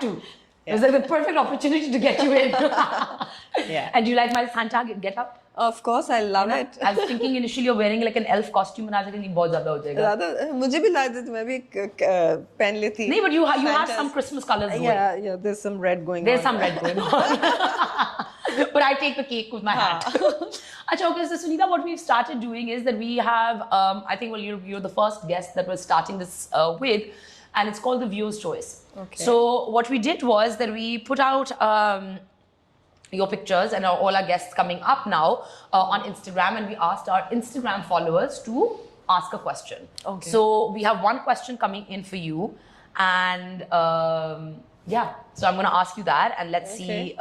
to. It was like the perfect opportunity to get you in. Yeah. And do you like my Santa get up? Of course, I love it. I was thinking initially you're wearing like an elf costume, and I was like, नहीं बहुत ज़्यादा हो जाएगा. Rather, मुझे भी लगा था मैं भी पहन लेती. नहीं, but you have some Christmas colors going. Yeah, there's some red going There's on. some red going on. But I take the cake with my hat. Achha, okay, so Sunita, what we've started doing is that we have, I think, well, you're the first guest that we're starting this with, and it's called the Viewer's Choice. Okay. So what we did was that we put out your pictures and all our guests coming up now on Instagram, and we asked our Instagram followers to ask a question. Okay. So we have one question coming in for you, and yeah, so I'm going to ask you that, and let's see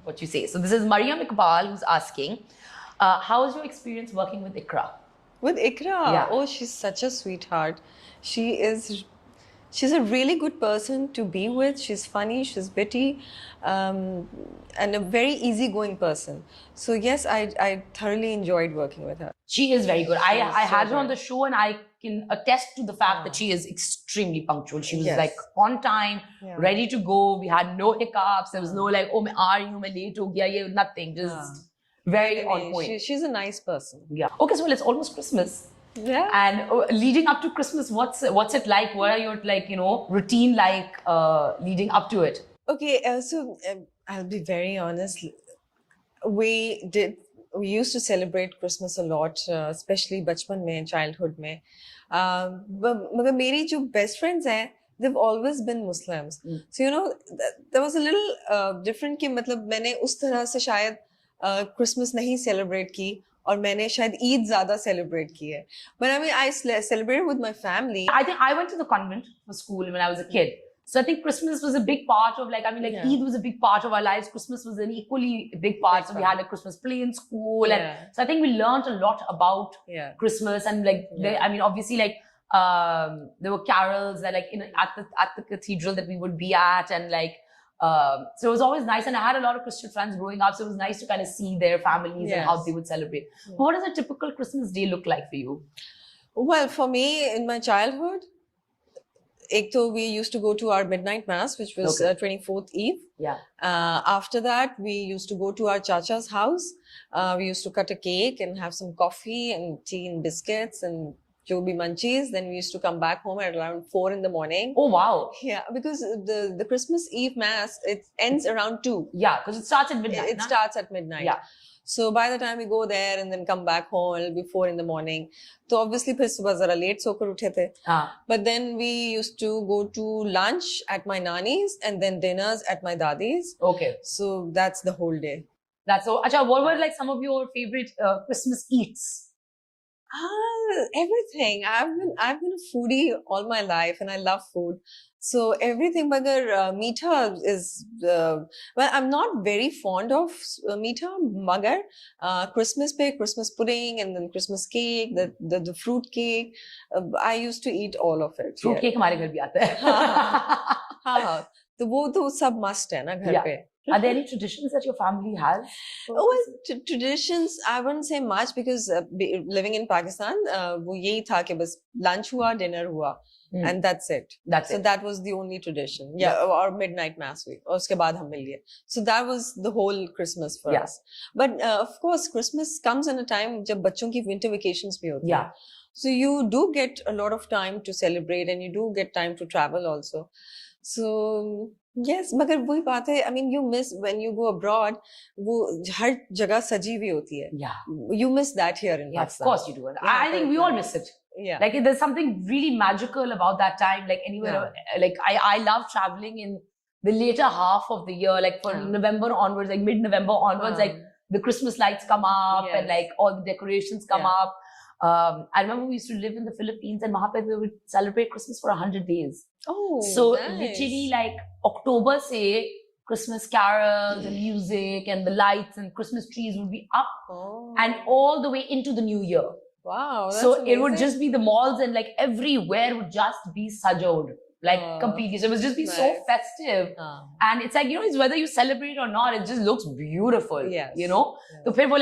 what you say. So this is Mariam Iqbal who's asking, how is your experience working with Ikra? With Ikra? Yeah. Oh, she's such a sweetheart. She's a really good person to be with. She's funny, she's witty, and a very easygoing person. So yes, I thoroughly enjoyed working with her. She is very good. I so had her on good. the show, and I can attest to the fact that she is extremely punctual. She was Yes. like on time, Yeah. ready to go. We had no hiccups. There was no like, oh, main aa rahi hu, main late ho gaya, ye, nothing. Just very on point. She's a nice person. Yeah. Okay, so well, it's almost Christmas. Yeah. And leading up to Christmas, what's it like? What are your routine like leading up to it? Okay, so I'll be very honest. We used to celebrate Christmas a lot, especially बचपन में, childhood में. मगर मेरी जो best friends हैं, they've always been Muslims. So there was a little different कि मतलब मैंने उस तरह से शायद Christmas नहीं celebrate की. और मैंने शायद ईद ज़्यादा celebrate की है. But I mean, I celebrated with my family. I think I went to the convent for school when I was a kid. So I think Christmas was a big part of Eid was a big part of our lives. Christmas was an equally big part. So we had a Christmas play in school. And so I think we learned a lot about Christmas. And obviously there were carols that at the cathedral that we would be at. And so it was always nice. And I had a lot of Christian friends growing up. So it was nice to kind of see their families and how they would celebrate. But what does a typical Christmas day look like for you? Well, for me, in my childhood, we used to go to our midnight mass, which was 24th Eve. Yeah. After that, we used to go to our chacha's house. We used to cut a cake and have some coffee and tea and biscuits and Joby munchies. Then we used to come back home at around 4 in the morning. Oh, wow. Yeah, because the Christmas Eve mass, it ends around 2. Yeah, because it starts at midnight. It starts at midnight. Yeah. So by the time we go there and then come back home, it'll be 4 in the morning. So obviously फिर सुबह जरा late सोकर उठे थे. But then we used to go to lunch at my nani's and then dinners at my dadi's. Okay. So that's the whole day. That's so. Acha, what were some of your favorite Christmas eats? Everything. I've been a foodie all my life and I love food. So everything, magar meetha is, well, I'm not very fond of meetha, magar Christmas pudding and then Christmas cake, the fruit cake. I used to eat all of it. Fruit cake हमारे घर भी आता है. हाँ, तो वो तो सब must है ना घर पे. Are there any traditions that your family has? Well, traditions, I wouldn't say much because living in Pakistan, वो यही था कि बस lunch हुआ, dinner हुआ. And that's it. So that was the only tradition. Yeah, or midnight mass week. और उसके बाद हम मिल गए. So that was the whole Christmas for us. But of course, Christmas comes in a time जब बच्चों की winter vacations भी होती हैं. So you do get a lot of time to celebrate and you do get time to travel also. So yes, मगर वही बात है. I mean, you miss when you go abroad. वो हर जगह सजी हुई होती है. Yeah. You miss that here in Pakistan. Of course you do. I think we all miss it. Yeah. There's something really magical about that time. Anywhere, I love traveling in the later half of the year. From November onwards, mid-November onwards, the Christmas lights come up and all the decorations come up. I remember we used to live in the Philippines and वहाँ पे we would celebrate Christmas for 100 days. Oh, so nice. Literally October से Christmas carols and music and the lights and Christmas trees would be up and all the way into the new year. Wow, that's so amazing. It would just be the malls and everywhere would just be sajod. Completely. So it was just be so festive. And it's it's whether you celebrate or not, it just looks beautiful. Yes. So फिर वो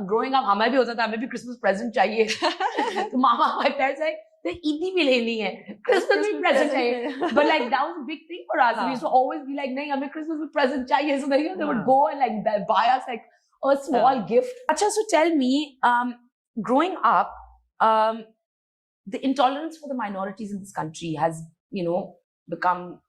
growing up हमें भी होता था, हमें भी Christmas present चाहिए. So my parents the Eid bhi leni hai. Christmas bhi present chahiye. But like that was a big thing for us. We used to always be like, nahi, hame Christmas bhi present chahiye. So they would go and like buy us like a small gift. Acha, so tell me, growing up, the intolerance for the minorities in this country has, become.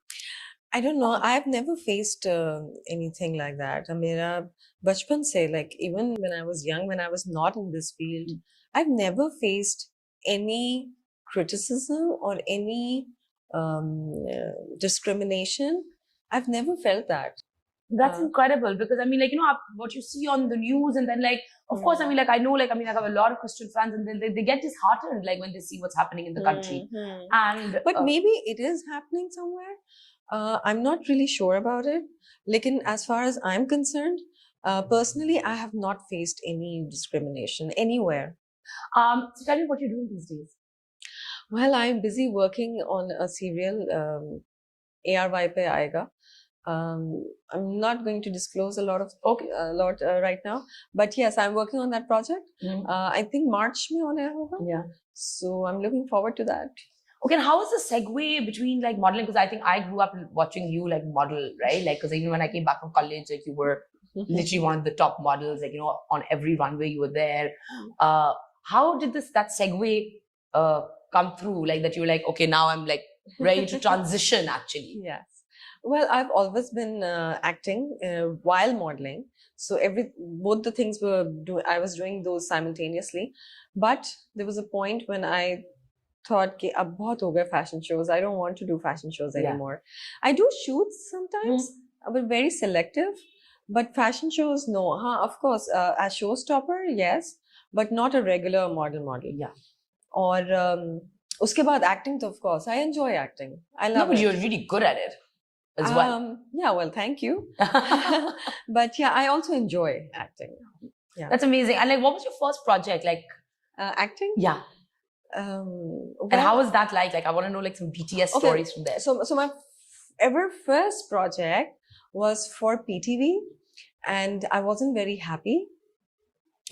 I don't know. I've never faced anything like that. Mera bachpan se, like even when I was young, when I was not in this field, I've never faced any criticism or any discrimination. I've never felt that. That's incredible because I mean, like, what you see on the news, and then, like, of course, I mean, like, I know, like, I mean, I have a lot of Christian fans, and then they get disheartened, like, when they see what's happening in the country. But maybe it is happening somewhere. I'm not really sure about it. Like, as far as I'm concerned, personally, I have not faced any discrimination anywhere. So tell me what you're doing these days. Well, I'm busy working on a serial, ARY Pe Aayega. I'm not going to disclose a lot right now, but yes, I'm working on that project. I think March mein hone hoga. Yeah. So I'm looking forward to that. Okay, and how is the segue between like modeling? Because I think I grew up watching you like model, right? Like, because even when I came back from college, like you were literally one of the top models, like, on every runway you were there. How did that segue come through? Like that you were like, okay, now I'm like ready to transition actually. Yes. Well, I've always been acting while modeling. So both the things I was doing those simultaneously. But there was a point when I thought, ki ab bahut ho gaya fashion shows. I don't want to do fashion shows anymore. I do shoots sometimes, but very selective. But fashion shows, no. Of course, as showstopper, yes, but not a regular model. Yeah. Or uske baad acting, of course, I enjoy acting. I love it. But you're really good at it as well. Yeah, well, thank you. But yeah, I also enjoy acting. Yeah. That's amazing. And like, what was your first project? Like acting? Yeah. Well, and how was that like? Like, I want to know like some BTS stories from there. So my ever first project was for PTV, and I wasn't very happy.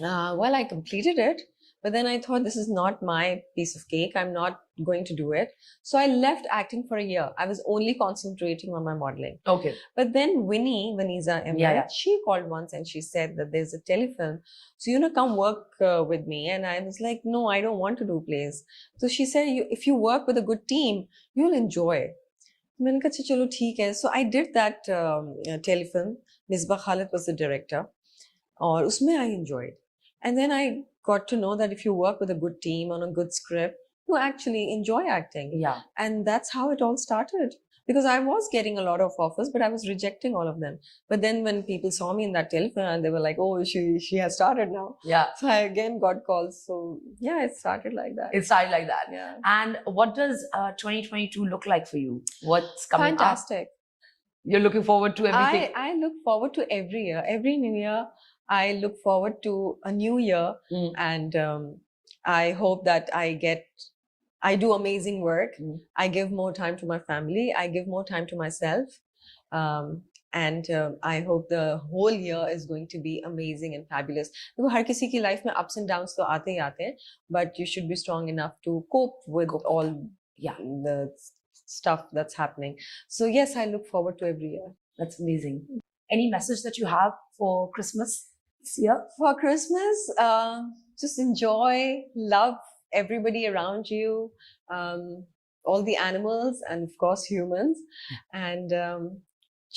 Well, I completed it, but then I thought this is not my piece of cake. I'm not going to do it. So I left acting for a year. I was only concentrating on my modeling. Okay. But then Vanessa Emmerich, she called once and she said that there's a telefilm. So, come work with me. And I was like, no, I don't want to do plays. So she said, if you work with a good team, you'll enjoy. So I did that telefilm. Misbah Khalid was the director. Or usme I enjoyed. And then I got to know that if you work with a good team on a good script, you actually enjoy acting. Yeah. And that's how it all started. Because I was getting a lot of offers, but I was rejecting all of them. But then when people saw me in that telefilm, they were like, oh, she has started now. Yeah. So I again got calls. So yeah, it started like that. It started like that. Yeah. And what does 2022 look like for you? What's coming up? Fantastic. You're looking forward to everything? I look forward to every year. Every new year, I look forward to a new year. And I hope that I do amazing work. I give more time to my family. I give more time to myself. And I hope the whole year is going to be amazing and fabulous. Because har kisi ki life mein ups and downs to aate hi aate, but you should be strong enough to cope with all the stuff that's happening. So yes, I look forward to every year. That's amazing. Any message that you have for Christmas this year? For Christmas, just enjoy, love everybody around you, all the animals, and of course humans, and